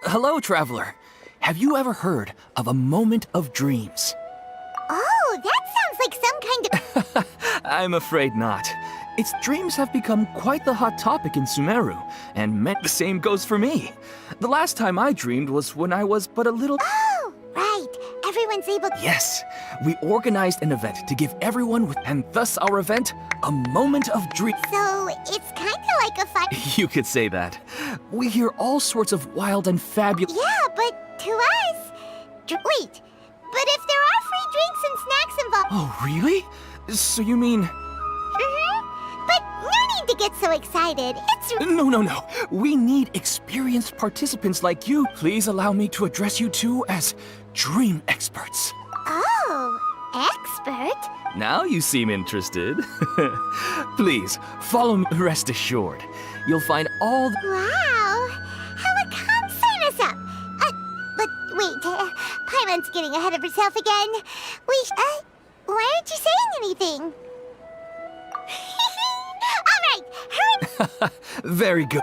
Hello, traveler. Have you ever heard of a moment of dreams? Oh, that sounds like some kind of... I'm afraid not. Its dreams have become quite the hot topic in Sumeru, and the same goes for me. The last time I dreamed was when I was but a little... Oh, right. Everyone's able to... Yes, we organized an event to give everyone and thus our event, a moment of dream. So, it's kind of like a fun... You could say that. We hear all sorts of wild and fabulous... Yeah, but to us... Wait, but if there are free drinks and snacks involved... Oh, really? So you mean... But no need to get so excited. It's... No. We need experienced participants like you. Please allow me to address you two as dream experts. Oh, expert? Now you seem interested. Please, follow me. Rest assured, you'll find all the... Wow. How come sign us up? But wait, Paimon's getting ahead of herself again. Why aren't you saying anything? All right, hurry. Very good.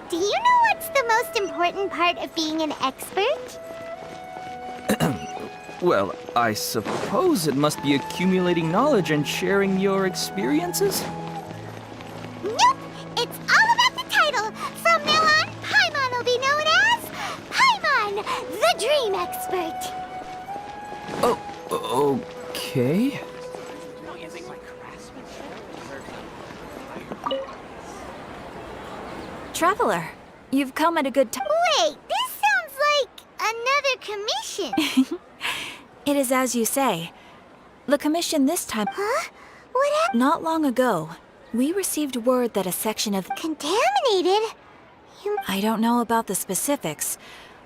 Do you know what's the most important part of being an expert? Well, I suppose it must be accumulating knowledge and sharing your experiences? Nope! It's all about the title! From now on, Paimon will be known as Paimon, the Dream Expert! Oh, okay. Traveler, you've come at a good time. Wait, this sounds like another commission! It is as you say. The commission this time... Huh? What happened? Not long ago, we received word that a section of... Contaminated? I don't know about the specifics,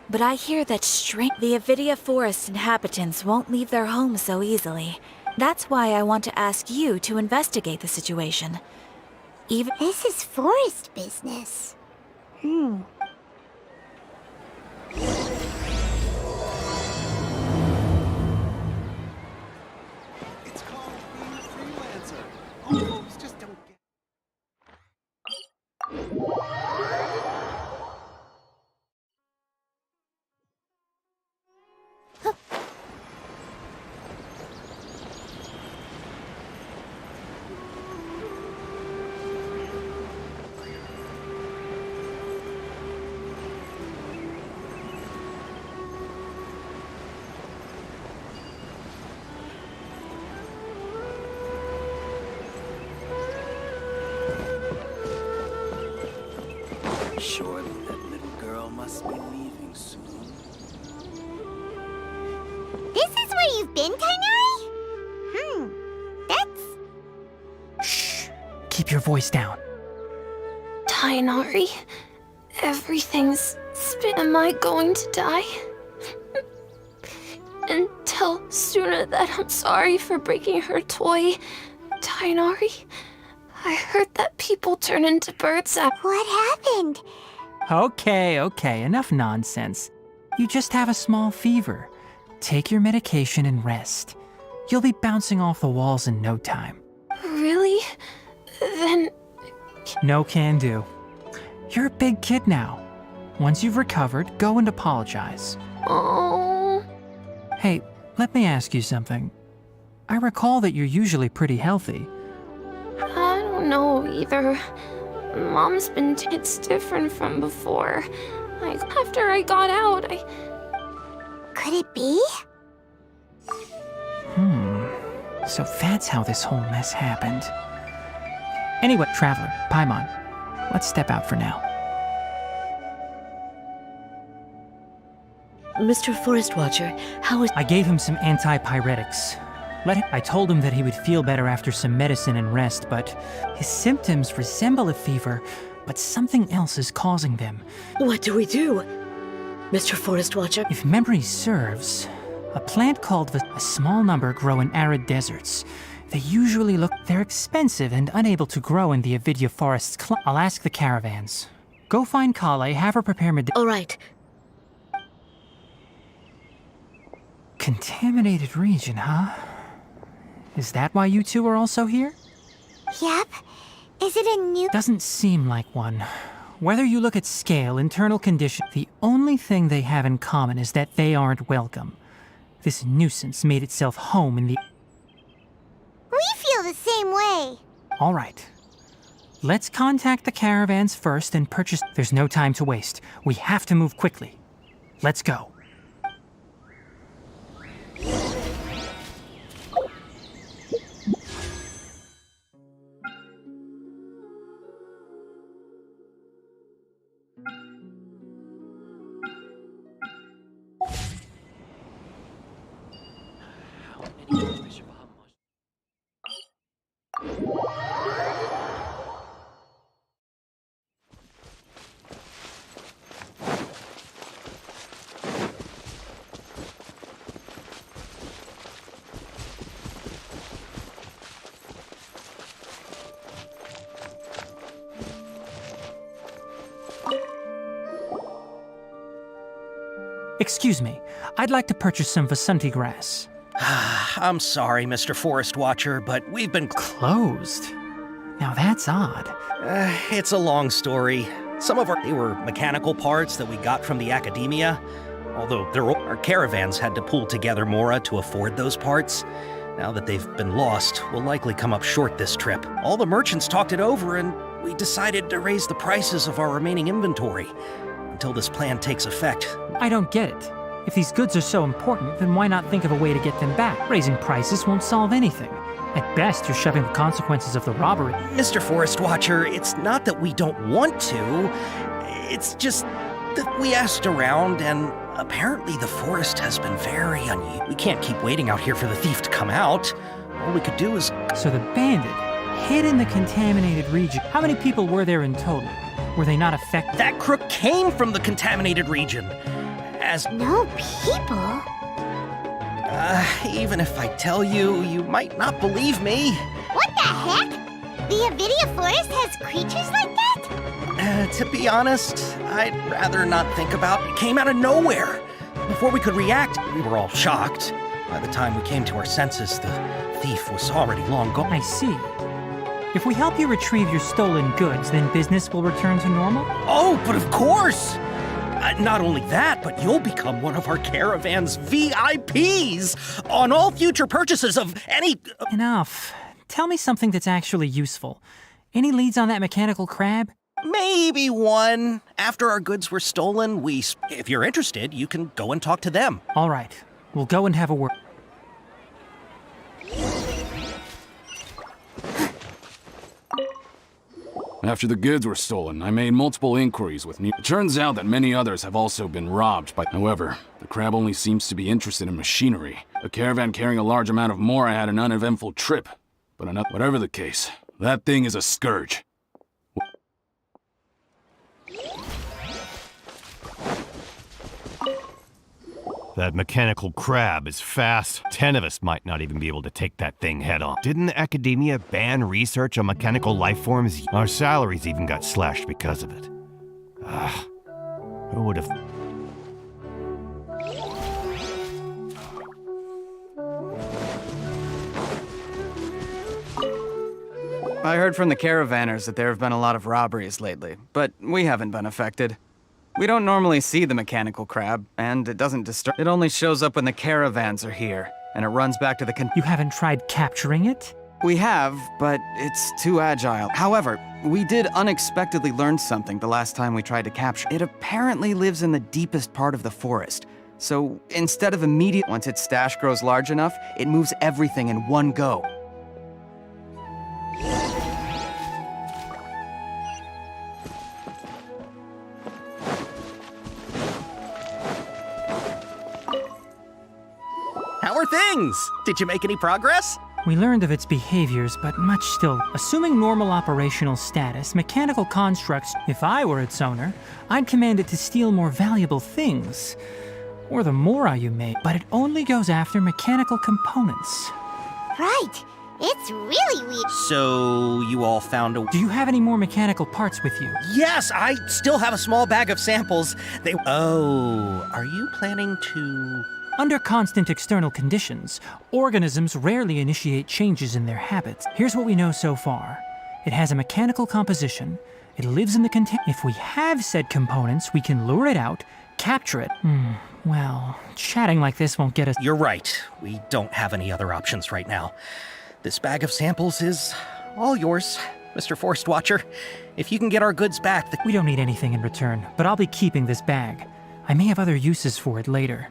but I hear that the Avidia Forest inhabitants won't leave their homes so easily. That's why I want to ask you to investigate the situation. Even... This is forest business. It's called being a freelancer. All folks just don't get... Surely that little girl must be leaving soon. This is where you've been, Kainari? That's... Shh! Keep your voice down. Tainari, everything's Am I going to die? And tell Suna that I'm sorry for breaking her toy. Tainari, I heard that people turn into birds after... What happened? Okay, enough nonsense. You just have a small fever. Take your medication and rest. You'll be bouncing off the walls in no time. Really? Then... No can do. You're a big kid now. Once you've recovered, go and apologize. Oh... Hey, let me ask you something. I recall that you're usually pretty healthy. I don't know either. Mom's been... It's different from before. After I got out, Could it be? So that's how this whole mess happened. Anyway, Traveler, Paimon, let's step out for now. Mr. Forest Watcher, how is... I gave him some antipyretics. I told him that he would feel better after some medicine and rest, but his symptoms resemble a fever, but something else is causing them. What do we do? Mr. Forest Watcher? If memory serves, a plant called a small number grow in arid deserts. They usually they're expensive and unable to grow in the Avidia Forest's I'll ask the caravans. Go find Kale, have her prepare All right. Contaminated region, huh? Is that why you two are also here? Yep. Is it a new... Doesn't seem like one. Whether you look at scale, internal condition, the only thing they have in common is that they aren't welcome. This nuisance made itself home in the... We feel the same way. All right. Let's contact the caravans first and purchase... There's no time to waste. We have to move quickly. Let's go. Excuse me, I'd like to purchase some Vasanti grass. I'm sorry, Mr. Forest Watcher, but we've been Closed? Now that's odd. It's a long story. Some of they were mechanical parts that we got from the academia. Although our caravans had to pool together Mora to afford those parts. Now that they've been lost, we'll likely come up short this trip. All the merchants talked it over and we decided to raise the prices of our remaining inventory until this plan takes effect. I don't get it. If these goods are so important, then why not think of a way to get them back? Raising prices won't solve anything. At best, you're shoving the consequences of the robbery. Mr. Forest Watcher, it's not that we don't want to. It's just that we asked around and apparently the forest has been very unusual. We can't keep waiting out here for the thief to come out. All we could do is... So the bandit hid in the contaminated region. How many people were there in total? Were they not affected? That crook came from the contaminated region. As... No people? Even if I tell you, you might not believe me. What the heck? The Avidia Forest has creatures like that? To be honest, I'd rather not think about it. It came out of nowhere. Before we could react, we were all shocked. By the time we came to our senses, the thief was already long gone. I see. If we help you retrieve your stolen goods, then business will return to normal? Oh, but of course! Not only that, but you'll become one of our caravan's VIPs on all future purchases of any... Enough. Tell me something that's actually useful. Any leads on that mechanical crab? Maybe one. After our goods were stolen, if you're interested, you can go and talk to them. All right. We'll go and have a word. After the goods were stolen, I made multiple inquiries with It turns out that many others have also been robbed by... However, the crab only seems to be interested in machinery. A caravan carrying a large amount of Mora had an uneventful trip. But whatever the case, that thing is a scourge. That mechanical crab is fast. 10 of us might not even be able to take that thing head on. Didn't the academia ban research on mechanical life forms? Our salaries even got slashed because of it. Who would have... I heard from the caravanners that there have been a lot of robberies lately, but we haven't been affected. We don't normally see the mechanical crab, and it doesn't disturb. It only shows up when the caravans are here, and it runs back to the You haven't tried capturing it? We have, but it's too agile. However, we did unexpectedly learn something the last time we tried to capture it. It apparently lives in the deepest part of the forest. So instead of once its stash grows large enough, it moves everything in one go. How are things? Did you make any progress? We learned of its behaviors, but much still. Assuming normal operational status, mechanical constructs, if I were its owner, I'd command it to steal more valuable things. Or the Mora you make, but it only goes after mechanical components. Right. It's really weird. So, you all found a... Do you have any more mechanical parts with you? Yes, I still have a small bag of samples. Oh, are you planning to... Under constant external conditions, organisms rarely initiate changes in their habits. Here's what we know so far. It has a mechanical composition. It lives in the If we have said components, we can lure it out, capture it. Well, chatting like this won't get us. You're right. We don't have any other options right now. This bag of samples is all yours, Mr. Forest Watcher. If you can get our goods back, We don't need anything in return, but I'll be keeping this bag. I may have other uses for it later.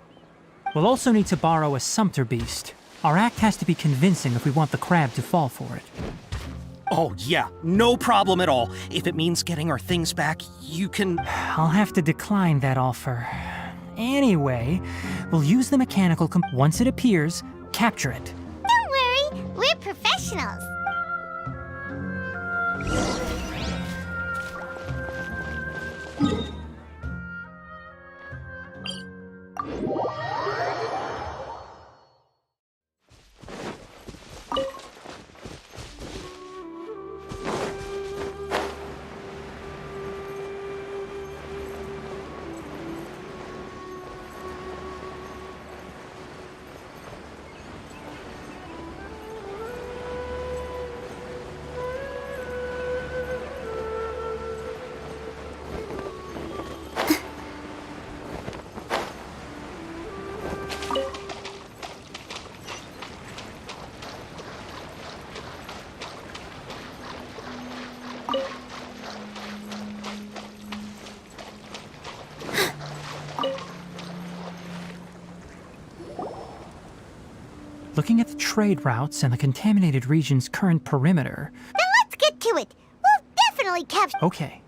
We'll also need to borrow a sumpter beast. Our act has to be convincing if we want the crab to fall for it. Oh, yeah, no problem at all. If it means getting our things back, you can... I'll have to decline that offer. Anyway, we'll use the mechanical once it appears, capture it. Don't worry, we're professionals. Looking at the trade routes and the contaminated region's current perimeter... Then let's get to it. We'll definitely capture... Okay.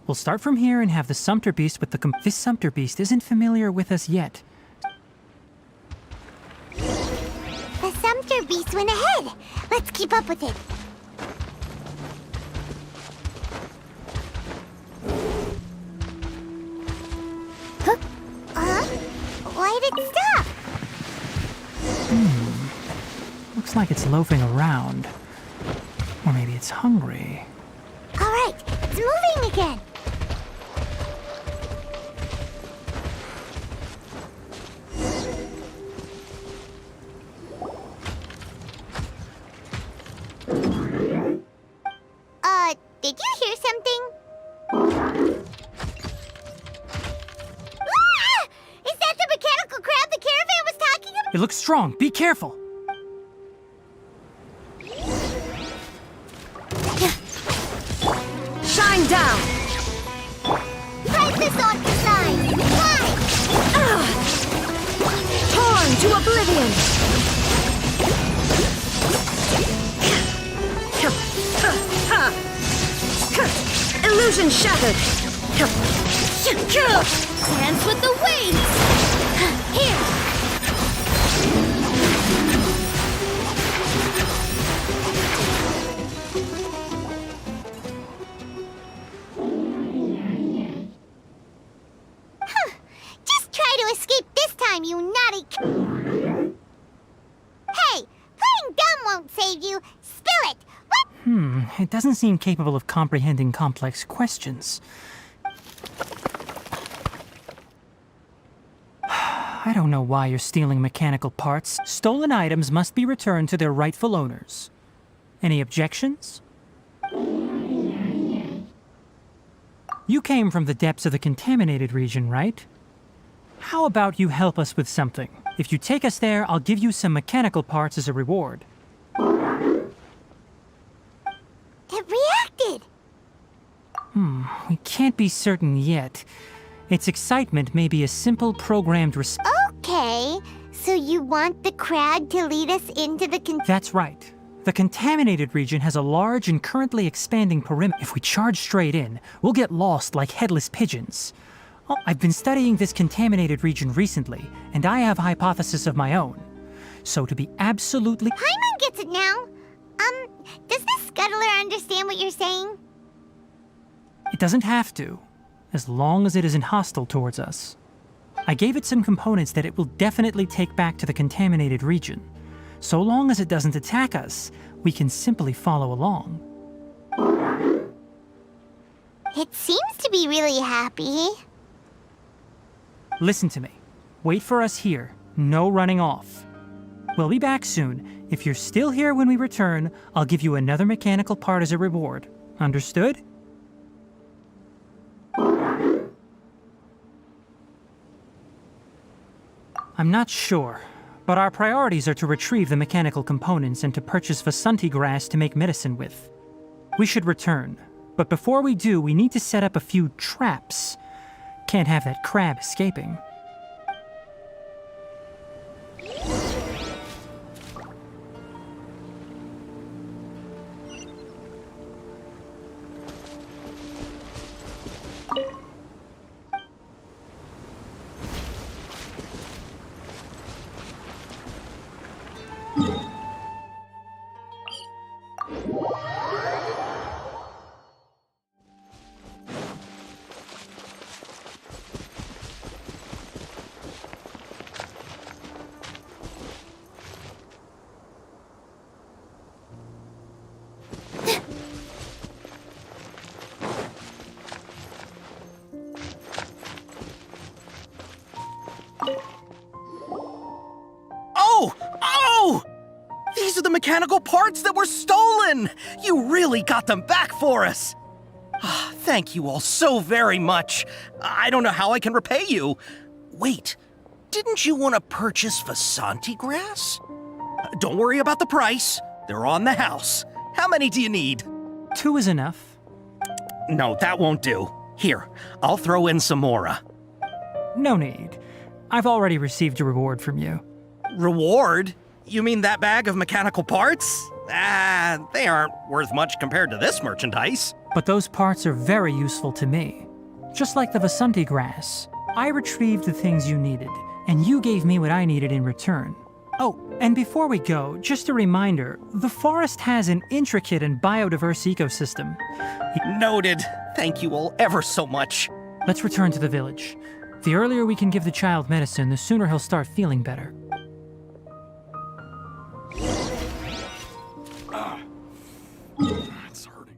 We'll start from here and have the sumpter beast with the This sumpter beast isn't familiar with us yet. The sumpter beast went ahead. Let's keep up with it. Huh? Why did it stop? Looks like it's loafing around. Or maybe it's hungry. All right, it's moving again. Did you hear something? Ah! Is that the mechanical crab the caravan was talking about? It looks strong. Be careful. Shine down! Crisis on design! Fly! Torn to oblivion! Illusion shattered! Dance with the waves! Here! Just try to escape this time, you naughty... Hey! Playing dumb won't save you! Spill it! What? It doesn't seem capable of comprehending complex questions. I don't know why you're stealing mechanical parts. Stolen items must be returned to their rightful owners. Any objections? You came from the depths of the contaminated region, right? How about you help us with something? If you take us there, I'll give you some mechanical parts as a reward. It reacted! We can't be certain yet. Its excitement may be a simple programmed response. Okay, so you want the crab to lead us into the That's right. The contaminated region has a large and currently expanding perimeter. If we charge straight in, we'll get lost like headless pigeons. Oh, I've been studying this contaminated region recently, and I have a hypothesis of my own. So to be absolutely... Paimon gets it now. Does the scuttler understand what you're saying? It doesn't have to, as long as it isn't hostile towards us. I gave it some components that it will definitely take back to the contaminated region. So long as it doesn't attack us, we can simply follow along. It seems to be really happy. Listen to me. Wait for us here. No running off. We'll be back soon. If you're still here when we return, I'll give you another mechanical part as a reward. Understood? I'm not sure, but our priorities are to retrieve the mechanical components and to purchase Vasanti grass to make medicine with. We should return, but before we do, we need to set up a few traps. Can't have that crab escaping. Oh! These are the mechanical parts that were stolen! You really got them back for us! Thank you all so very much. I don't know how I can repay you. Wait, didn't you want to purchase Vasanti grass? Don't worry about the price. They're on the house. How many do you need? 2 is enough. No, that won't do. Here, I'll throw in some more. No need. I've already received a reward from you. Reward? You mean that bag of mechanical parts? They aren't worth much compared to this merchandise. But those parts are very useful to me. Just like the Vasanti grass. I retrieved the things you needed, and you gave me what I needed in return. Oh, and before we go, just a reminder, the forest has an intricate and biodiverse ecosystem. Noted. Thank you all ever so much. Let's return to the village. The earlier we can give the child medicine, the sooner he'll start feeling better. It's hurting.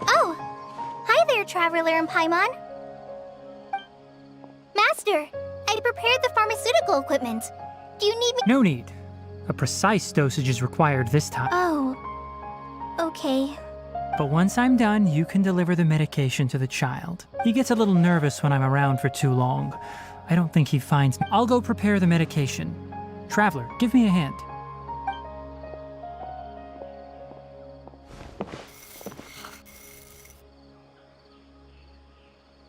Oh! Hi there, Traveler and Paimon. Master, I prepared the pharmaceutical equipment. Do you need me? No need. A precise dosage is required this time. Oh. Okay. But once I'm done, you can deliver the medication to the child. He gets a little nervous when I'm around for too long. I don't think he finds me. I'll go prepare the medication. Traveler, give me a hand.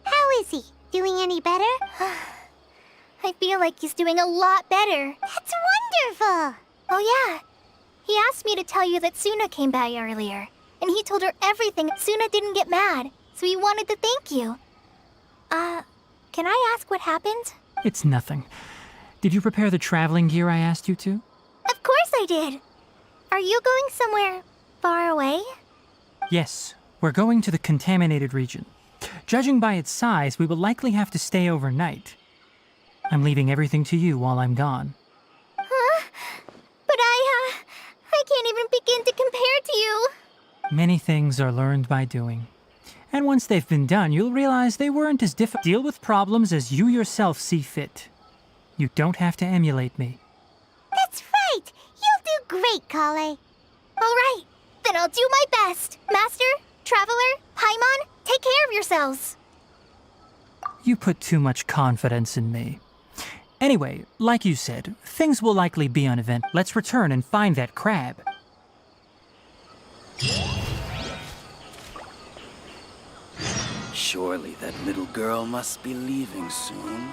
How is he? Doing any better? I feel like he's doing a lot better. That's wonderful! Oh yeah. He asked me to tell you that Suna came by earlier. And he told her everything. Suna didn't get mad, so he wanted to thank you. Can I ask what happened? It's nothing. Did you prepare the traveling gear I asked you to? Of course I did. Are you going somewhere far away? Yes, we're going to the contaminated region. Judging by its size, we will likely have to stay overnight. I'm leaving everything to you while I'm gone. Huh? But I can't even begin to compare to you. Many things are learned by doing. And once they've been done, you'll realize they weren't as difficult. Deal with problems as you yourself see fit. You don't have to emulate me. That's right. You'll do great, Kale. All right. Then I'll do my best. Master, Traveler, Paimon, take care of yourselves. You put too much confidence in me. Anyway, like you said, things will likely be uneventful. Let's return and find that crab. Surely that little girl must be leaving soon.